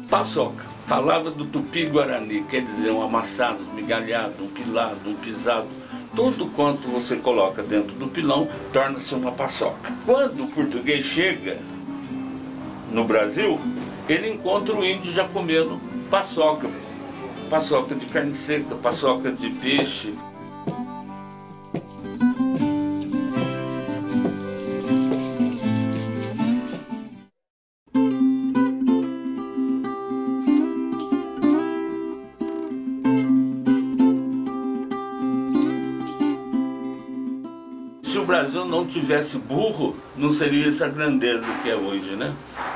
Paçoca. Falava do tupi-guarani, quer dizer, um amassado, um migalhado, um pilado, um pisado. Tudo quanto você coloca dentro do pilão torna-se uma paçoca. Quando o português chega no Brasil, ele encontra o índio já comendo paçoca. Paçoca de carne seca, paçoca de peixe. Se o Brasil não tivesse burro, não seria essa grandeza que é hoje, né?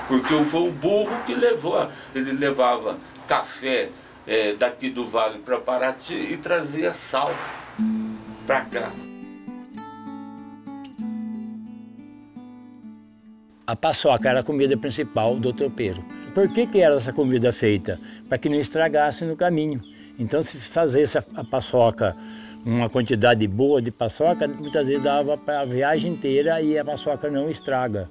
Porque foi o burro que levou, ele levava café daqui do vale para Paraty e trazia sal para cá. A paçoca era a comida principal do tropeiro. Por que era essa comida feita? Para que não estragasse no caminho. Então, se fazesse a paçoca, uma quantidade boa de paçoca, muitas vezes dava para a viagem inteira e a paçoca não estraga.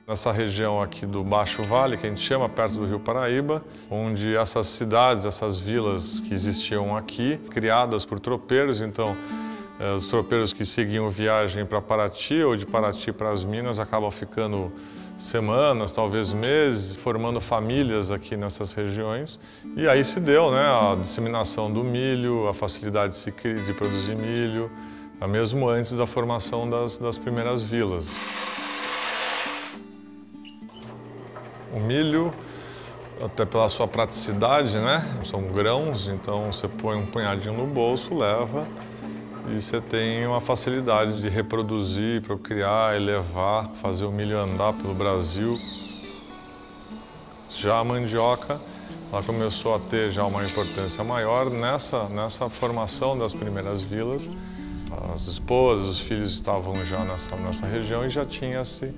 Nessa região aqui do Baixo Vale, que a gente chama, perto do Rio Paraíba, onde essas cidades, essas vilas que existiam aqui, criadas por tropeiros, então os tropeiros que seguiam viagem para Paraty ou de Paraty para as Minas acabam ficando semanas, talvez meses, formando famílias aqui nessas regiões. E aí se deu, né, a disseminação do milho, a facilidade de produzir milho, mesmo antes da formação das primeiras vilas. O milho, até pela sua praticidade, né, são grãos, então você põe um punhadinho no bolso, leva, e você tem uma facilidade de reproduzir, procriar, elevar, fazer o milho andar pelo Brasil. Já a mandioca, ela começou a ter já uma importância maior nessa formação das primeiras vilas. As esposas, os filhos estavam já nessa região e já tinha esse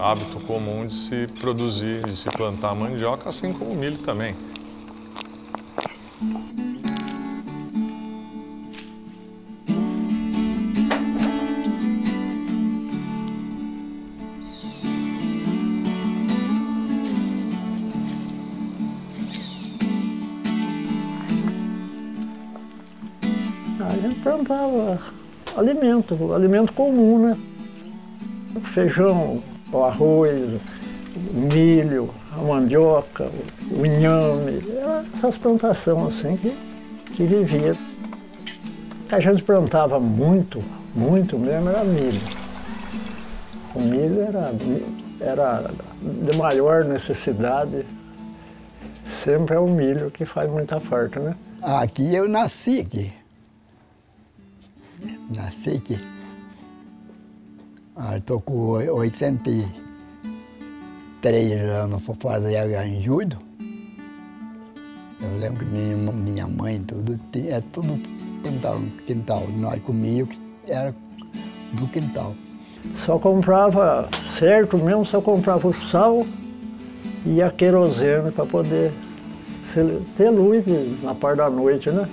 hábito comum de se produzir, de se plantar mandioca, assim como o milho também. A gente plantava alimento comum, né? O feijão, o arroz, o milho, a mandioca, o inhame, essas plantações assim que vivia. A gente plantava muito mesmo, era milho. O milho era de maior necessidade, sempre é o milho que faz muita falta, né? Aqui eu nasci aqui. Nasci aqui. Estou com 83 anos, vou fazer agora em julho. Eu lembro que minha mãe, tudo quintal. Nós comíamos, era do quintal. Só comprava, certo mesmo, só comprava o sal e a querosene para poder ter luz na parte da noite, né?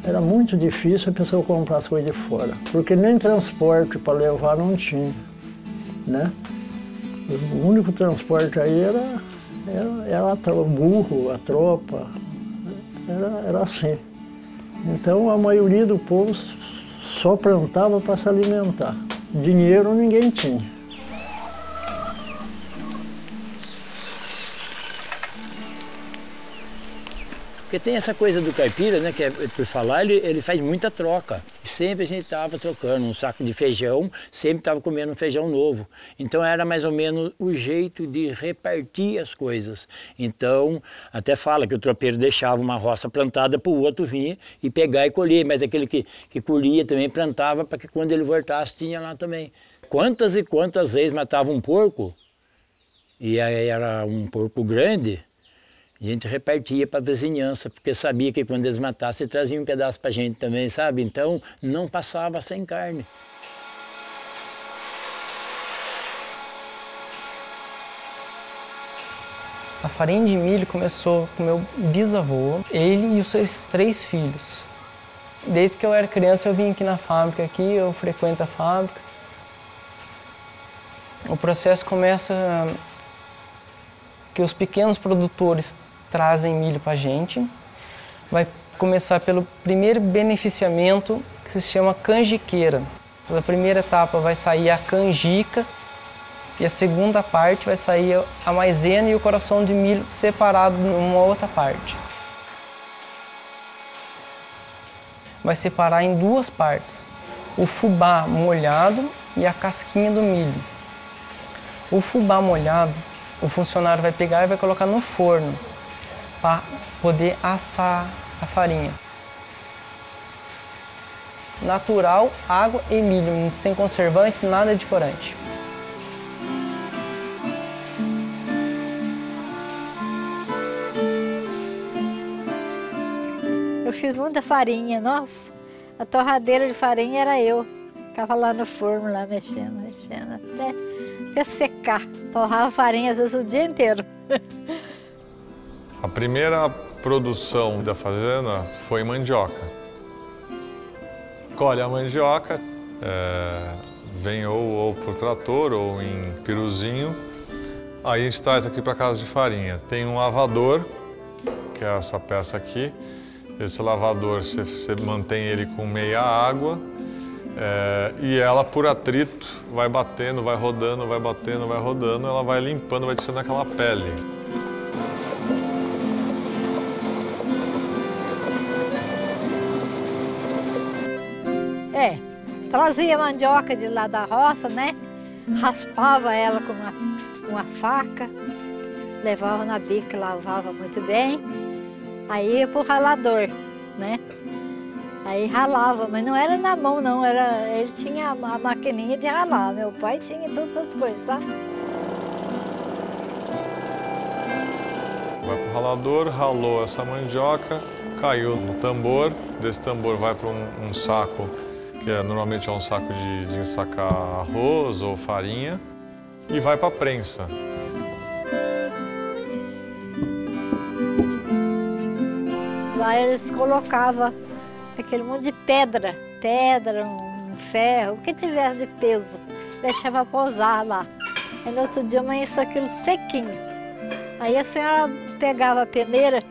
Era muito difícil a pessoa comprar as coisas de fora, porque nem transporte para levar não tinha, né? O único transporte aí era o burro, a tropa, era assim. Então a maioria do povo só plantava para se alimentar. Dinheiro ninguém tinha. Porque tem essa coisa do caipira, né, que é, por falar, ele faz muita troca. E sempre a gente estava trocando um saco de feijão, sempre estava comendo um feijão novo. Então era mais ou menos o jeito de repartir as coisas. Então, até fala que o tropeiro deixava uma roça plantada para o outro vir e pegar e colher, mas aquele que colhia também plantava para que quando ele voltasse tinha lá também. Quantas e quantas vezes matava um porco, e aí era um porco grande, a gente repartia para a vizinhança, porque sabia que quando eles matassem, traziam um pedaço para a gente também, sabe? Então, não passava sem carne. A farinha de milho começou com meu bisavô, ele e os seus 3 filhos. Desde que eu era criança, eu vim aqui na fábrica, eu frequento a fábrica. O processo começa que os pequenos produtores trazem milho para a gente. Vai começar pelo primeiro beneficiamento, que se chama canjiqueira. A primeira etapa vai sair a canjica e a segunda parte vai sair a maisena e o coração de milho separado numa outra parte. Vai separar em duas partes, o fubá molhado e a casquinha do milho. O fubá molhado, o funcionário vai pegar e vai colocar no forno para poder assar a farinha. Natural, água e milho, sem conservante, nada de corante. Eu fiz muita farinha, nossa. A torradeira de farinha era eu. Ficava lá no forno, lá mexendo, até secar. Torrava farinha às vezes o dia inteiro. A primeira produção da fazenda foi mandioca. Colhe a mandioca, vem ou por trator ou em piruzinho. Aí a gente traz aqui para casa de farinha. Tem um lavador, que é essa peça aqui. Esse lavador, você mantém ele com meia água e ela, por atrito, vai batendo, vai rodando, vai batendo, vai rodando, ela vai limpando, vai tirando aquela pele. Trazia mandioca de lá da roça, né? Raspava ela com uma faca, levava na bica, lavava muito bem. Aí ia pro ralador, né? Aí ralava, mas não era na mão não, ele tinha a maquininha de ralar. Meu pai tinha todas essas coisas, sabe? Vai pro ralador, ralou essa mandioca, caiu no tambor. Desse tambor vai para um saco, que normalmente é um saco de ensacar arroz ou farinha, e vai para a prensa. Lá eles colocavam aquele monte de pedra, um ferro, o que tivesse de peso, deixava pousar lá. Aí no outro dia amanheceu aquilo sequinho. Aí a senhora pegava a peneira.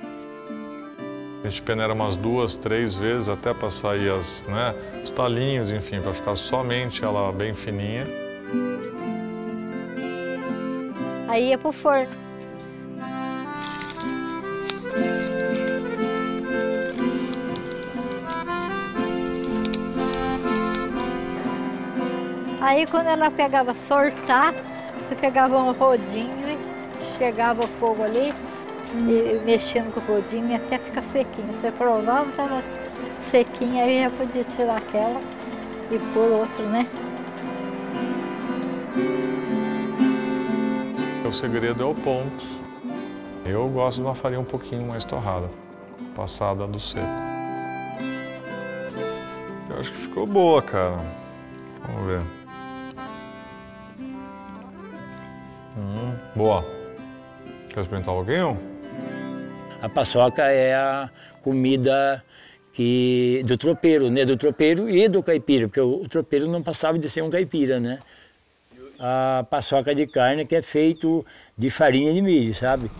A gente peneira umas 2, 3 vezes até para sair os talinhos, enfim, para ficar somente ela bem fininha. Aí ia pro forno. Aí quando ela pegava sortar, você pegava um rodinho, chegava o fogo ali e mexendo com o rodinho até ficar sequinho. Você provava, estava sequinho, aí já podia tirar aquela e pôr outra, né? O segredo é o ponto. Eu gosto de uma farinha um pouquinho mais torrada, passada do seco. Eu acho que ficou boa, cara. Vamos ver. Boa. Quer experimentar um pouquinho? A paçoca é a comida do tropeiro, né? Do tropeiro e do caipira, porque o tropeiro não passava de ser um caipira, né? A paçoca de carne que é feito de farinha de milho, sabe?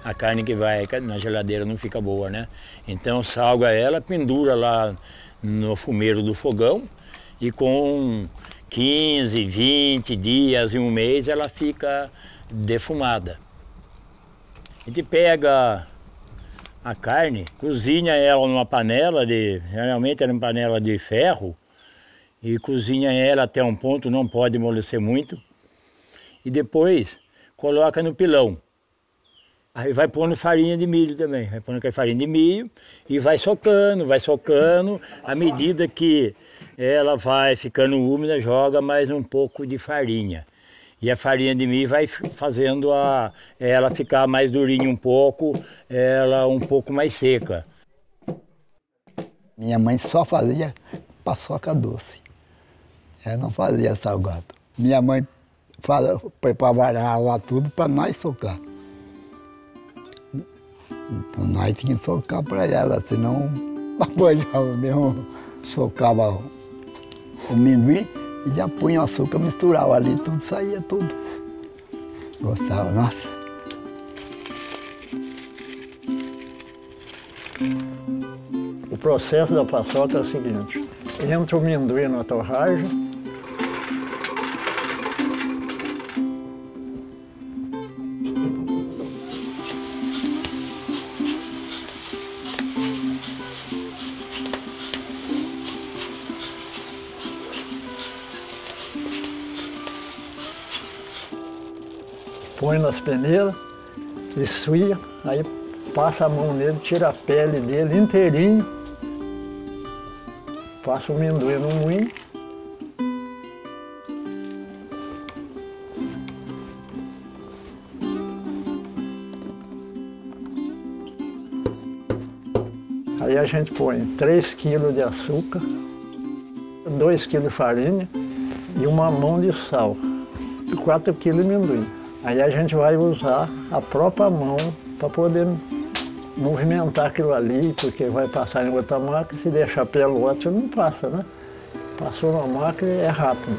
A carne que vai na geladeira não fica boa, né? Então salga ela, pendura lá no fumeiro do fogão e com 15, 20 dias e um mês ela fica defumada. A gente pega a carne, cozinha ela numa panela, geralmente era uma panela de ferro, e cozinha ela até um ponto, não pode amolecer muito, e depois coloca no pilão. Aí vai pondo farinha de milho também, vai pondo aquela farinha de milho e vai socando, à medida que ela vai ficando úmida, joga mais um pouco de farinha. E a farinha de milho vai fazendo ela ficar mais durinha um pouco, ela um pouco mais seca. Minha mãe só fazia paçoca doce. Ela não fazia salgado. Minha mãe preparava tudo para nós socar. Então nós tínhamos que socar para ela, senão apanhava mesmo, socava o amendoim e já punha o açúcar, misturava ali, tudo saía tudo. Gostava, nossa. O processo da paçoca é o seguinte: entra o amendoim na torragem, põe nas peneiras, esfria, aí passa a mão nele, tira a pele dele inteirinho, passa o amendoim no moinho. Aí a gente põe 3 kg de açúcar, 2 kg de farinha e uma mão de sal, e 4 kg de amendoim. Aí a gente vai usar a própria mão para poder movimentar aquilo ali, porque vai passar em outra máquina, se deixar pelote não passa, né? Passou na máquina é rápido.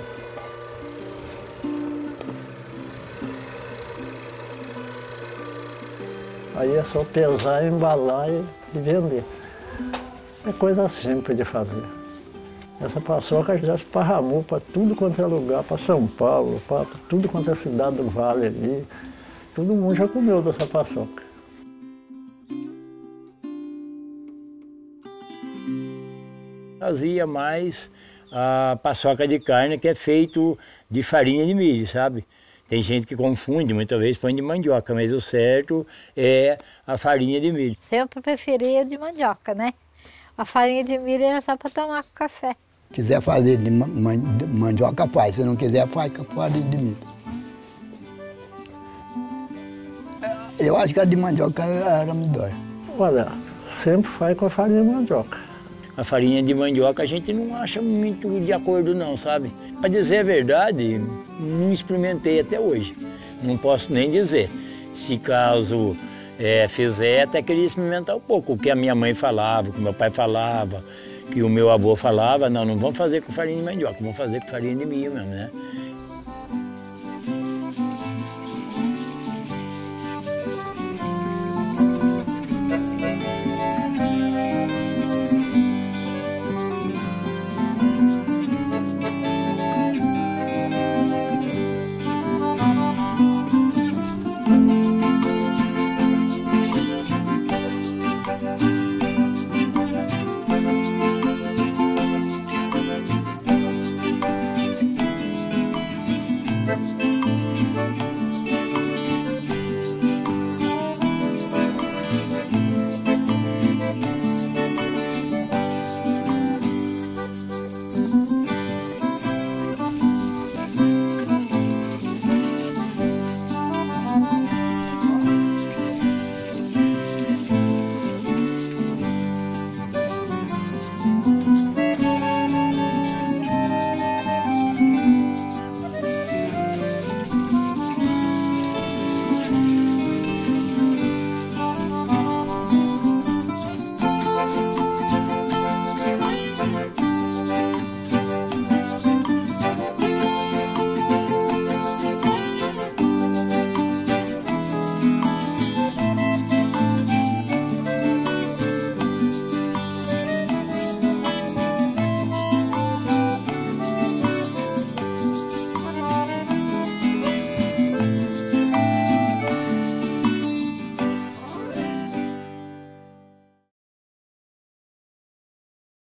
Aí é só pesar, embalar e vender. É coisa simples de fazer. Essa paçoca já esparramou para tudo quanto é lugar, para São Paulo, para tudo quanto é cidade do Vale ali. Todo mundo já comeu dessa paçoca. Fazia mais a paçoca de carne, que é feito de farinha de milho, sabe? Tem gente que confunde, muitas vezes põe de mandioca, mas o certo é a farinha de milho. Sempre preferia de mandioca, né? A farinha de milho era só para tomar com café. Quiser fazer de mandioca, faz. Se não quiser, faz com farinha de milho. Eu acho que a de mandioca era melhor. Olha, sempre faz com a farinha de mandioca. A farinha de mandioca a gente não acha muito de acordo não, sabe? Para dizer a verdade, não experimentei até hoje. Não posso nem dizer. Se caso fizer, até queria experimentar um pouco. O que a minha mãe falava, o que meu pai falava, que o meu avô falava, não vamos fazer com farinha de mandioca, vamos fazer com farinha de milho mesmo, né?